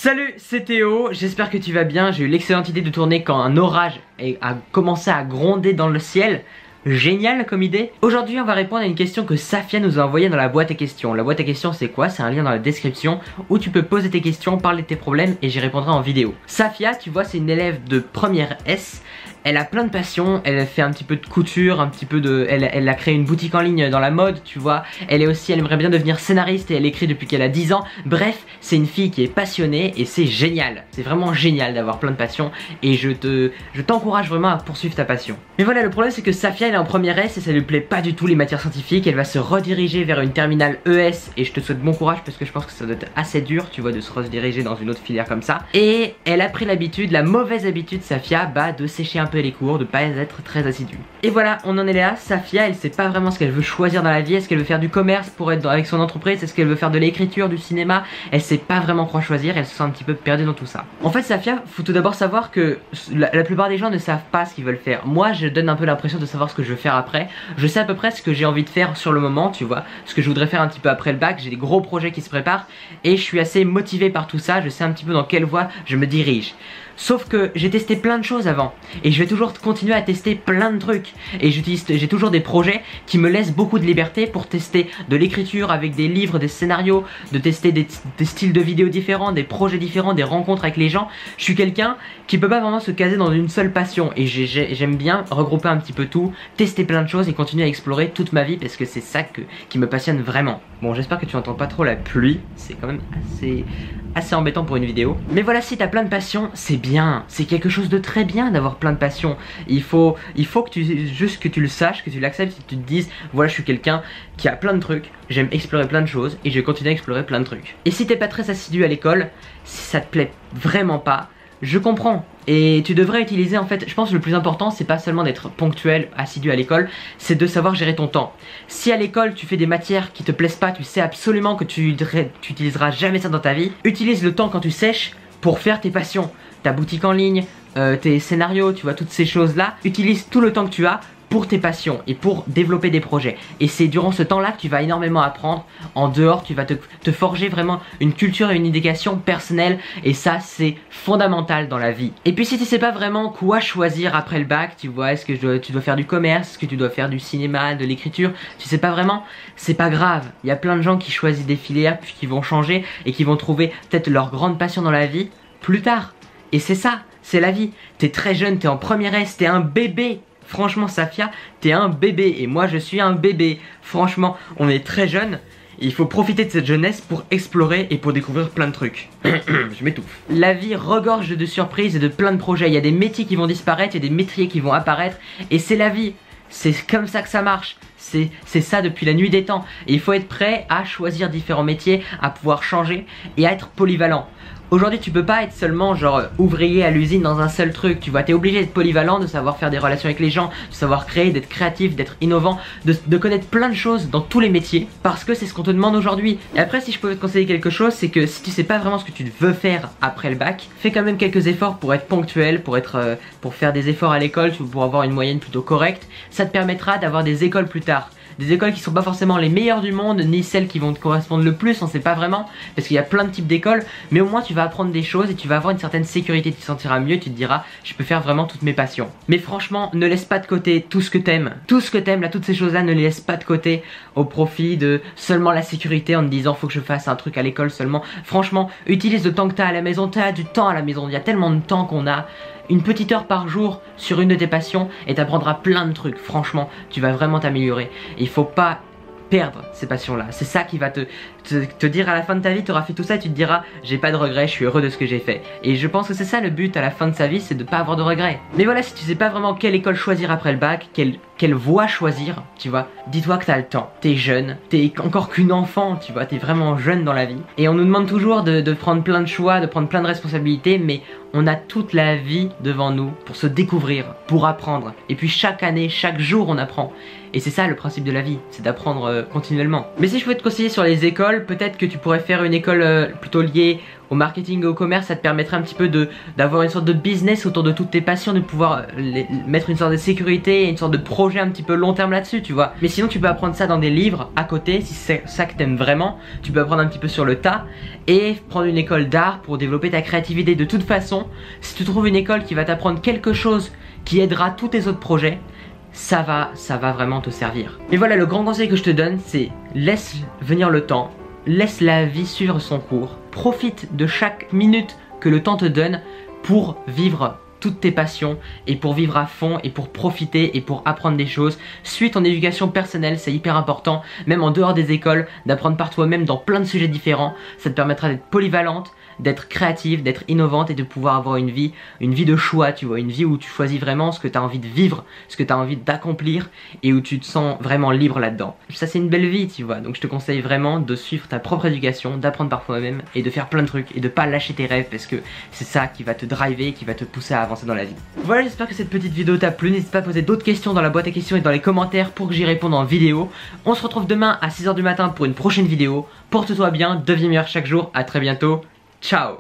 Salut, c'est Théo, j'espère que tu vas bien. J'ai eu l'excellente idée de tourner quand un orage a commencé à gronder dans le ciel. Génial comme idée. Aujourd'hui on va répondre à une question que Safia nous a envoyée dans la boîte à questions. La boîte à questions c'est quoi? C'est un lien dans la description où tu peux poser tes questions, parler de tes problèmes et j'y répondrai en vidéo. Safia, tu vois, c'est une élève de première S. Elle a plein de passions, elle fait un petit peu de couture, un petit peu de... Elle a créé une boutique en ligne dans la mode, tu vois. Elle aimerait bien devenir scénariste et elle écrit depuis qu'elle a 10 ans. Bref, c'est une fille qui est passionnée et c'est génial. C'est vraiment génial d'avoir plein de passions et je t'encourage vraiment à poursuivre ta passion. Mais voilà, le problème c'est que Safia elle est en première S et ça lui plaît pas du tout les matières scientifiques. Elle va se rediriger vers une terminale ES et je te souhaite bon courage parce que je pense que ça doit être assez dur, tu vois, de se rediriger dans une autre filière comme ça. Et elle a pris l'habitude, la mauvaise habitude Safia, de sécher un peu les cours, de pas être très assidue. Et voilà, on en est là. Safia, elle sait pas vraiment ce qu'elle veut choisir dans la vie. Est-ce qu'elle veut faire du commerce pour être avec son entreprise? Est-ce qu'elle veut faire de l'écriture, du cinéma? Elle sait pas vraiment quoi choisir, elle se sent un petit peu perdue dans tout ça. En fait Safia, faut tout d'abord savoir que la plupart des gens ne savent pas ce qu'ils veulent faire. Moi je donne un peu l'impression de savoir ce que je veux faire après. Je sais à peu près ce que j'ai envie de faire sur le moment, tu vois, ce que je voudrais faire un petit peu après le bac. J'ai des gros projets qui se préparent et je suis assez motivé par tout ça. Je sais un petit peu dans quelle voie je me dirige. Sauf que j'ai testé plein de choses avant et je vais toujours continuer à tester plein de trucs et j'ai toujours des projets qui me laissent beaucoup de liberté pour tester de l'écriture avec des livres, des scénarios, de tester des styles de vidéos différents, des projets différents, des rencontres avec les gens. Je suis quelqu'un qui peut pas vraiment se caser dans une seule passion et j'aime bien regrouper un petit peu tout, tester plein de choses et continuer à explorer toute ma vie parce que c'est ça qui me passionne vraiment. Bon, j'espère que tu entends pas trop la pluie, c'est quand même assez embêtant pour une vidéo. Mais voilà, si t'as plein de passions, c'est bien, c'est quelque chose de très bien d'avoir plein de passions. Il faut que tu le saches, que tu l'acceptes, que tu te dises voilà, je suis quelqu'un qui a plein de trucs, j'aime explorer plein de choses et je vais continuer à explorer plein de trucs. Et si t'es pas très assidu à l'école, si ça te plaît vraiment pas, je comprends. Et tu devrais utiliser, en fait, je pense que le plus important c'est pas seulement d'être ponctuel, assidu à l'école, c'est de savoir gérer ton temps. Si à l'école tu fais des matières qui te plaisent pas, tu sais absolument que tu utiliseras jamais ça dans ta vie, utilise le temps quand tu sèches pour faire tes passions. Ta boutique en ligne, tes scénarios, tu vois, toutes ces choses là, utilise tout le temps que tu as pour tes passions et pour développer des projets. Et c'est durant ce temps-là que tu vas énormément apprendre. En dehors, tu vas te forger vraiment une culture et une éducation personnelle. Et ça, c'est fondamental dans la vie. Et puis si tu sais pas vraiment quoi choisir après le bac, tu vois, est-ce que tu dois faire du commerce, est-ce que tu dois faire du cinéma, de l'écriture, tu sais pas vraiment, c'est pas grave. Il y a plein de gens qui choisissent des filières, puis qui vont changer et qui vont trouver peut-être leur grande passion dans la vie plus tard. Et c'est ça, c'est la vie. T'es très jeune, t'es en première S, t'es un bébé. Franchement Safia, t'es un bébé et moi je suis un bébé. Franchement, on est très jeunes. Il faut profiter de cette jeunesse pour explorer et pour découvrir plein de trucs. Je m'étouffe. La vie regorge de surprises et de plein de projets. Il y a des métiers qui vont disparaître, il y a des métiers qui vont apparaître. Et c'est la vie. C'est comme ça que ça marche. C'est ça depuis la nuit des temps. Et il faut être prêt à choisir différents métiers, à pouvoir changer et à être polyvalent. Aujourd'hui tu peux pas être seulement genre ouvrier à l'usine dans un seul truc, tu vois, t'es obligé d'être polyvalent, de savoir faire des relations avec les gens, de savoir créer, d'être créatif, d'être innovant, de connaître plein de choses dans tous les métiers, parce que c'est ce qu'on te demande aujourd'hui. Et après si je pouvais te conseiller quelque chose, c'est que si tu sais pas vraiment ce que tu veux faire après le bac, fais quand même quelques efforts pour être ponctuel, pour faire des efforts à l'école, pour avoir une moyenne plutôt correcte, ça te permettra d'avoir des écoles plus tard. Des écoles qui sont pas forcément les meilleures du monde, ni celles qui vont te correspondre le plus, on sait pas vraiment, parce qu'il y a plein de types d'écoles, mais au moins tu vas apprendre des choses et tu vas avoir une certaine sécurité, tu te sentiras mieux, tu te diras je peux faire vraiment toutes mes passions. Mais franchement, ne laisse pas de côté tout ce que t'aimes. Tout ce que t'aimes, là, toutes ces choses là, ne les laisse pas de côté au profit de seulement la sécurité en te disant faut que je fasse un truc à l'école seulement. Franchement, utilise le temps que t'as à la maison, t'as du temps à la maison, il y a tellement de temps qu'on a. Une petite heure par jour sur une de tes passions et t'apprendras plein de trucs. Franchement, tu vas vraiment t'améliorer. Il faut pas perdre ces passions là. C'est ça qui va te dire à la fin de ta vie, tu auras fait tout ça et tu te diras j'ai pas de regrets, je suis heureux de ce que j'ai fait. Et je pense que c'est ça le but à la fin de sa vie, c'est de pas avoir de regrets. Mais voilà, si tu sais pas vraiment quelle école choisir après le bac, quelle voie choisir, tu vois, dis-toi que t'as le temps, t'es jeune, t'es encore qu'une enfant, tu vois, t'es vraiment jeune dans la vie. Et on nous demande toujours de prendre plein de choix, de prendre plein de responsabilités, mais on a toute la vie devant nous pour se découvrir, pour apprendre. Et puis chaque année, chaque jour on apprend. Et c'est ça le principe de la vie, c'est d'apprendre continuellement. Mais si je pouvais te conseiller sur les écoles, école, peut-être que tu pourrais faire une école plutôt liée au marketing et au commerce. Ça te permettrait un petit peu d'avoir une sorte de business autour de toutes tes passions, de pouvoir mettre une sorte de sécurité et une sorte de projet un petit peu long terme là-dessus, tu vois. Mais sinon tu peux apprendre ça dans des livres à côté, si c'est ça que t'aimes vraiment. Tu peux apprendre un petit peu sur le tas et prendre une école d'art pour développer ta créativité. De toute façon, si tu trouves une école qui va t'apprendre quelque chose qui aidera tous tes autres projets, ça va vraiment te servir. Et voilà, le grand conseil que je te donne, c'est laisse venir le temps, laisse la vie suivre son cours, profite de chaque minute que le temps te donne pour vivre toutes tes passions et pour vivre à fond et pour profiter et pour apprendre des choses. Suis ton éducation personnelle, c'est hyper important, même en dehors des écoles, d'apprendre par toi-même dans plein de sujets différents. Ça te permettra d'être polyvalente, d'être créative, d'être innovante et de pouvoir avoir une vie de choix, tu vois, une vie où tu choisis vraiment ce que tu as envie de vivre, ce que tu as envie d'accomplir et où tu te sens vraiment libre là-dedans. Ça c'est une belle vie, tu vois, donc je te conseille vraiment de suivre ta propre éducation, d'apprendre par toi-même et de faire plein de trucs et de pas lâcher tes rêves parce que c'est ça qui va te driver, qui va te pousser à avancer dans la vie. Voilà, j'espère que cette petite vidéo t'a plu, n'hésite pas à poser d'autres questions dans la boîte à questions et dans les commentaires pour que j'y réponde en vidéo. On se retrouve demain à 6 h du matin pour une prochaine vidéo. Porte-toi bien, deviens meilleur chaque jour, à très bientôt. Ciao.